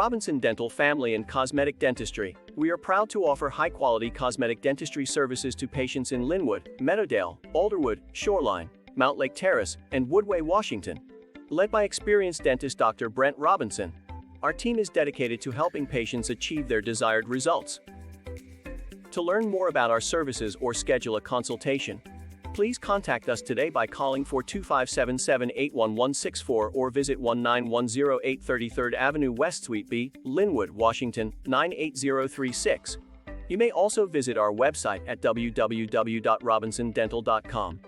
Robinson Dental Family and Cosmetic Dentistry, we are proud to offer high-quality cosmetic dentistry services to patients in Linwood, Meadowdale, Alderwood, Shoreline, Mountlake Terrace, and Woodway, Washington. Led by experienced dentist Dr. Brent Robinson, our team is dedicated to helping patients achieve their desired results. To learn more about our services or schedule a consultation, please contact us today by calling 425-778-1164 or visit 19108 33rd Avenue West Suite B, Linwood, Washington, 98036. You may also visit our website at www.robinsondental.com.